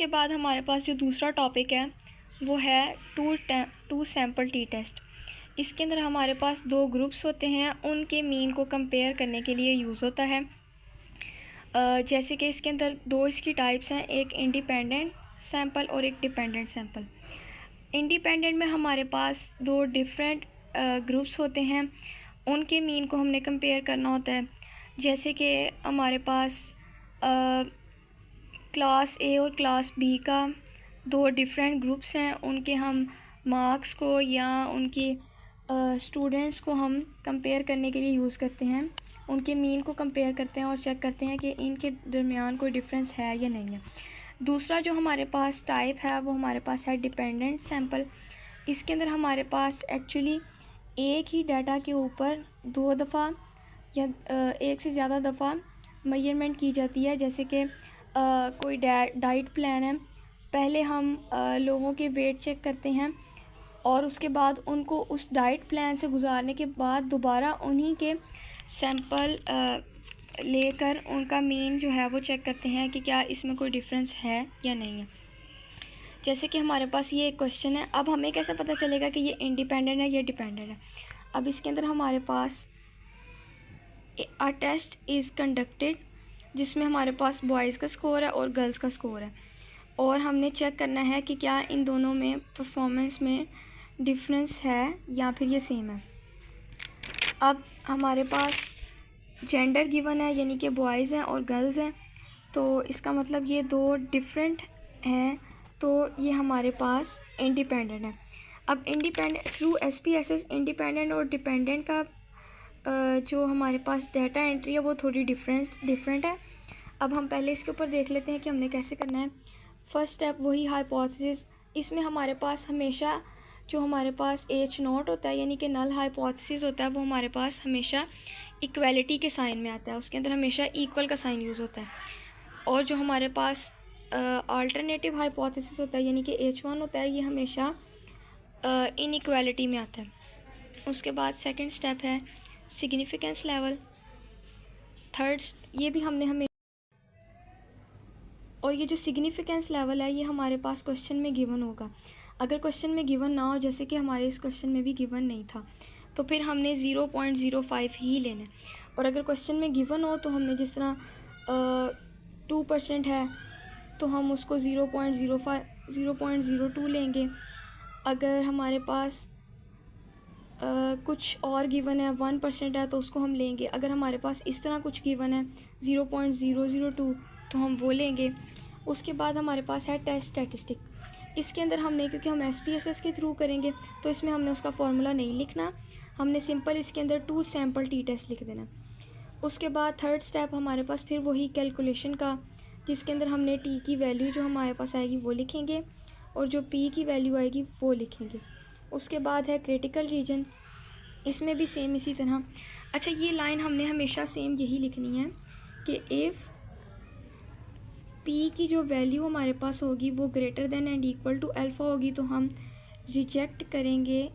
के बाद हमारे पास जो दूसरा टॉपिक है वो है टू सैम्पल टी टेस्ट। इसके अंदर हमारे पास दो ग्रुप्स होते हैं, उनके मीन को कंपेयर करने के लिए यूज़ होता है। जैसे कि इसके अंदर दो इसकी टाइप्स हैं, एक इंडिपेंडेंट सैम्पल और एक डिपेंडेंट सैम्पल। इंडिपेंडेंट में हमारे पास दो डिफरेंट ग्रुप्स होते हैं, उनके मीन को हमने कंपेयर करना होता है। जैसे कि हमारे पास क्लास ए और क्लास बी का दो डिफरेंट ग्रुप्स हैं, उनके हम मार्क्स को या उनकी स्टूडेंट्स को हम कंपेयर करने के लिए यूज़ करते हैं। उनके मीन को कंपेयर करते हैं और चेक करते हैं कि इनके दरमियान कोई डिफरेंस है या नहीं है। दूसरा जो हमारे पास टाइप है वो हमारे पास है डिपेंडेंट सैम्पल। इसके अंदर हमारे पास एक्चुअली एक ही डाटा के ऊपर दो दफ़ा या एक से ज़्यादा दफ़ा मेजरमेंट की जाती है। जैसे कि कोई डाइट प्लान है, पहले हम लोगों के वेट चेक करते हैं और उसके बाद उनको उस डाइट प्लान से गुजारने के बाद दोबारा उन्हीं के सैंपल लेकर उनका मीन जो है वो चेक करते हैं कि क्या इसमें कोई डिफरेंस है या नहीं है। जैसे कि हमारे पास ये एक क्वेश्चन है, अब हमें कैसे पता चलेगा कि ये इंडिपेंडेंट है या डिपेंडेंट है। अब इसके अंदर हमारे पास अ टेस्ट इज़ कंडक्टेड, जिसमें हमारे पास बॉयज़ का स्कोर है और गर्ल्स का स्कोर है, और हमने चेक करना है कि क्या इन दोनों में परफॉर्मेंस में डिफरेंस है या फिर ये सेम है। अब हमारे पास जेंडर गिवन है, यानी कि बॉयज़ हैं और गर्ल्स हैं, तो इसका मतलब ये दो डिफरेंट हैं, तो ये हमारे पास इंडिपेंडेंट है। अब इंडिपेंडेंट थ्रू SPSS इंडिपेंडेंट और डिपेंडेंट का जो हमारे पास डाटा एंट्री है वो थोड़ी डिफरेंट है। अब हम पहले इसके ऊपर देख लेते हैं कि हमने कैसे करना है। फर्स्ट स्टेप वही हाइपोथेसिस। इसमें हमारे पास हमेशा जो हमारे पास H0 होता है, यानी कि नल हाइपोथेसिस होता है, वो हमारे पास हमेशा इक्वलिटी के साइन में आता है, उसके अंदर हमेशा इक्वल का साइन यूज़ होता है। और जो हमारे पास अल्टरनेटिव हाइपोथेसिस होता है, यानी कि H1 होता है, ये हमेशा इनइक्वालिटी में आता है। उसके बाद सेकंड स्टेप है सिग्निफिकेंस लेवल। थर्ड ये भी हमने हमें, और ये जो सिग्निफिकेंस लेवल है ये हमारे पास क्वेश्चन में गिवन होगा। अगर क्वेश्चन में गिवन ना हो, जैसे कि हमारे इस क्वेश्चन में भी गिवन नहीं था, तो फिर हमने 0.05 ही लेना है। और अगर क्वेश्चन में गिवन हो तो हमने जिस तरह 2% है तो हम उसको 0.02 लेंगे। अगर हमारे पास कुछ और गिवन है 1% है तो उसको हम लेंगे। अगर हमारे पास इस तरह कुछ गिवन है 0.002 तो हम वो लेंगे। उसके बाद हमारे पास है टेस्ट स्टैटिस्टिक। इसके अंदर हमने, क्योंकि हम SPSS के थ्रू करेंगे तो इसमें हमने उसका फॉर्मूला नहीं लिखना, हमने सिंपल इसके अंदर टू सैम्पल टी टेस्ट लिख देना। उसके बाद थर्ड स्टेप हमारे पास फिर वही कैलकुलेशन का, जिसके अंदर हमने टी की वैल्यू जो हमारे पास आएगी वो लिखेंगे और जो पी की वैल्यू आएगी वो लिखेंगे। उसके बाद है क्रिटिकल रीजन, इसमें भी सेम इसी तरह। अच्छा, ये लाइन हमने हमेशा सेम यही लिखनी है कि इफ़ पी की जो वैल्यू हमारे पास होगी वो greater than and equal to alpha होगी तो हम रिजेक्ट करेंगे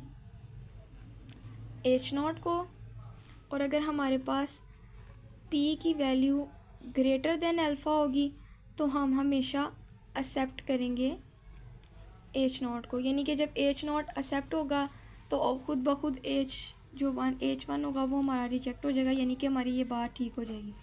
H0 को, और अगर हमारे पास पी की वैल्यू ग्रेटर देन अल्फ़ा होगी तो हम हमेशा एक्सेप्ट करेंगे H0 को। यानी कि जब H0 एक्सेप्ट होगा तो खुद ब खुद H1 होगा वो हमारा रिजेक्ट हो जाएगा, यानी कि हमारी ये बात ठीक हो जाएगी।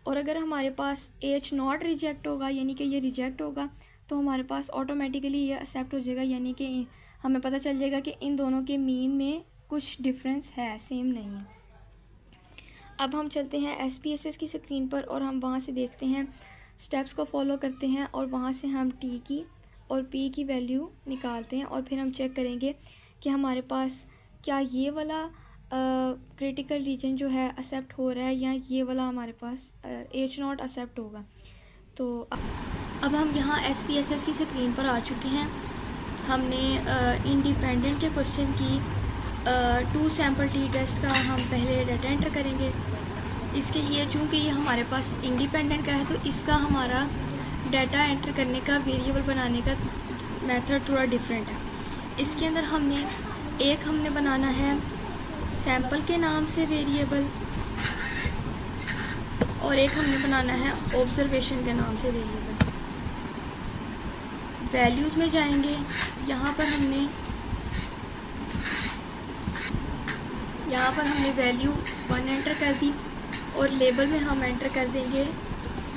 और अगर हमारे पास H0 रिजेक्ट होगा, यानी कि ये रिजेक्ट होगा, तो हमारे पास ऑटोमेटिकली ये एक्सेप्ट हो जाएगा, यानी कि हमें पता चल जाएगा कि इन दोनों के मीन में कुछ डिफरेंस है, सेम नहीं है। अब हम चलते हैं SPSS की स्क्रीन पर और हम वहाँ से देखते हैं, स्टेप्स को फॉलो करते हैं और वहाँ से हम टी की और पी की वैल्यू निकालते हैं और फिर हम चेक करेंगे कि हमारे पास क्या ये वाला क्रिटिकल रीजन जो है एक्सेप्ट हो रहा है या ये वाला हमारे पास H0 एक्सेप्ट होगा। तो अब हम यहाँ SPSS की स्क्रीन पर आ चुके हैं। हमने इंडिपेंडेंट के क्वेश्चन की टू सैम्पल टी टेस्ट का हम पहले डाटा एंटर करेंगे। इसके लिए चूँकि ये हमारे पास इंडिपेंडेंट का है तो इसका हमारा डाटा एंटर करने का, वेरिएबल बनाने का मेथड थोड़ा डिफरेंट है। इसके अंदर हमने बनाना है सैम्पल के नाम से वेरिएबल और एक हमने बनाना है ऑब्जर्वेशन के नाम से वेरिएबल। वैल्यूज़ में जाएंगे, यहाँ पर हमने वैल्यू 1 एंटर कर दी और लेबल में हम एंटर कर देंगे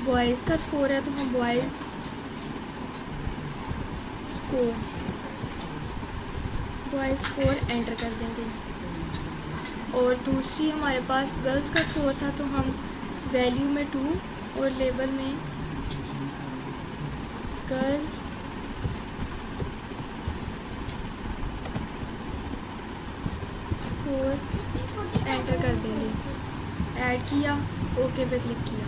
बॉयज़ का स्कोर है तो हम बॉयज़ स्कोर एंटर कर देंगे। और दूसरी हमारे पास गर्ल्स का स्कोर था तो हम वैल्यू में 2 और लेबल में गर्ल्स स्कोर एंटर कर देंगे। ऐड किया, ओके पे क्लिक किया।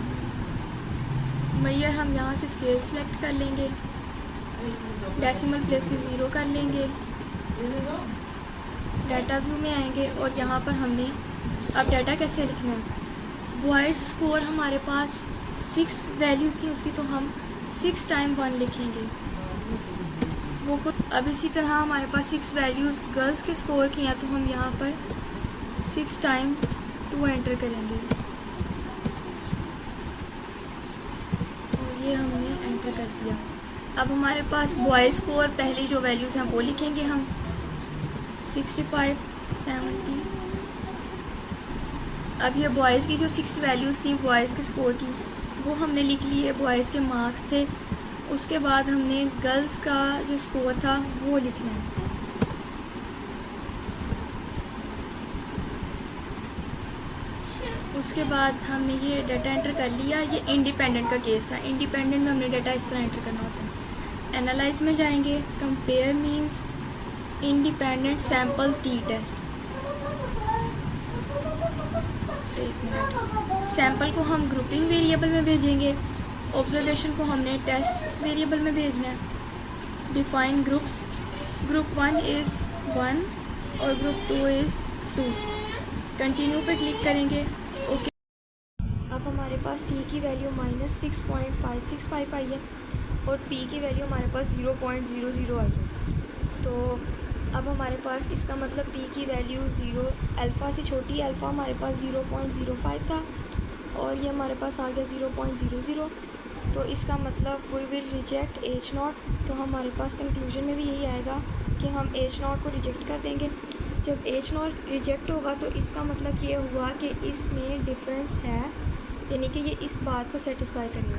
मैयर हम यहाँ से स्केल सेलेक्ट कर लेंगे, डेसिमल प्लेसेस 0 कर लेंगे, डाटा व्यू में आएंगे और यहाँ पर हमने अब डाटा कैसे लिखना है। बॉयज़ स्कोर हमारे पास 6 वैल्यूज़ थी उसकी, तो हम 6 टाइम 1 लिखेंगे वो को। अब इसी तरह हमारे पास 6 वैल्यूज़ गर्ल्स के स्कोर की हैं तो हम यहाँ पर 6 टाइम 2 एंटर करेंगे और ये हमने एंटर कर दिया। अब हमारे पास बॉयज़ स्कोर पहले जो वैल्यूज़ हैं वो लिखेंगे हम 65, 70। अब ये बॉयज़ की जो 6 वैल्यूज़ थी बॉयज़ के स्कोर की वो हमने लिख ली है, बॉयज़ के मार्क्स थे। उसके बाद हमने गर्ल्स का जो स्कोर था वो लिखना है। उसके बाद हमने ये डाटा एंटर कर लिया। ये इंडिपेंडेंट का केस था, इंडिपेंडेंट में हमने डाटा इस तरह एंटर करना होता है। एनालाइज में जाएंगे, compare means independent sample T test. Sample को हम ग्रुपिंग वेरिएबल में भेजेंगे, ऑब्जर्वेशन को हमने टेस्ट वेरिएबल में भेजना है। डिफाइन ग्रुप्स, ग्रुप 1 इज़ 1 और ग्रुप 2 इज़ 2। कंटिन्यू पे क्लिक करेंगे, ओके। अब हमारे पास टी की वैल्यू -6.565 आई है और पी की वैल्यू हमारे पास 0.00 आई है। तो अब हमारे पास इसका मतलब पी की वैल्यू 0 अल्फ़ा से छोटी, अल्फ़ा हमारे पास 0.05 था और ये हमारे पास आ गया 0.00। तो इसका मतलब वी विल रिजेक्ट H0। तो हमारे पास कंक्लूजन में भी यही आएगा कि हम H0 को रिजेक्ट कर देंगे। जब H0 रिजेक्ट होगा तो इसका मतलब ये हुआ कि इसमें डिफरेंस है, यानी कि ये इस बात को सेटिस्फाई करेगा।